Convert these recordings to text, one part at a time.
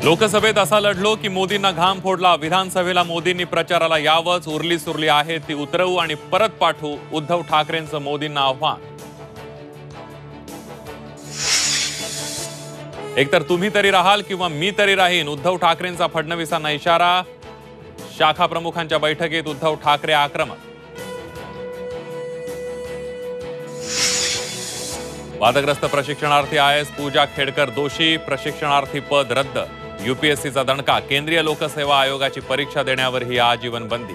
लोकसभेत असा लढलो की मोदींना घाम फोडला। विधानसभेला मोदींनी प्रचाराला यावंच, उरली सुरली आहे ती उतरवू आणि परत पाठवू, उद्धव ठाकरेंचं मोदींना आव्हान। एकतर तुम्ही तरी राहाल किंवा मी तरी राहीन, उद्धव ठाकरेंचा फडणवीसांना इशारा। शाखा प्रमुखांच्या बैठकीत उद्धव ठाकरे आक्रमक। वादग्रस्त प्रशिक्षणार्थी आयएएस पूजा खेडकर दोषी, प्रशिक्षणार्थी पद रद्द। यूपीएससीचा दणका, केंद्रीय लोकसेवा आयोगाची परीक्षा देण्यावर ही आजीवन बंदी।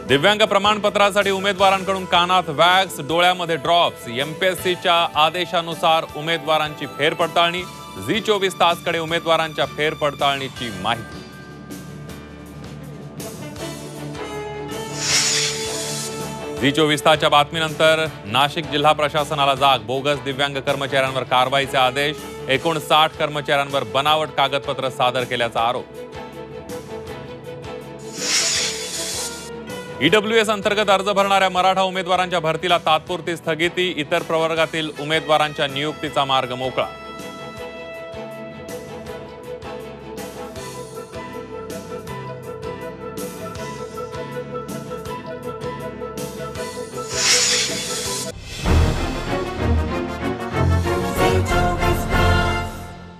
दिव्यांग प्रमाणपत्रासाठी उमेदवारांकडून कानात वॅक्स, डोळ्यामध्ये ड्रॉप्स। एमपीएससीच्या आदेशानुसार उमेदवारांची फेरपडताळणी। झी24 तासकडे उमेदवारांच्या फेरपडताळणीची माहिती। झी24 तासच्या बातमीनंतर नाशिक जिल्हा प्रशासनाला जाग, बोगस दिव्यांग कर्मचाऱ्यांवर कारवाईचे आदेश। 59 कर्मचाऱ्यांवर बनावट कागदपत्र सादर केल्याचा आरोप। ईडब्ल्यूएस अंतर्गत अर्ज भरणाऱ्या मराठा उमेदवारांच्या भरतीला तात्पुरती स्थगिती, इतर प्रवर्गातील उमेदवारांच्या नियुक्तीचा मार्ग मोकळा।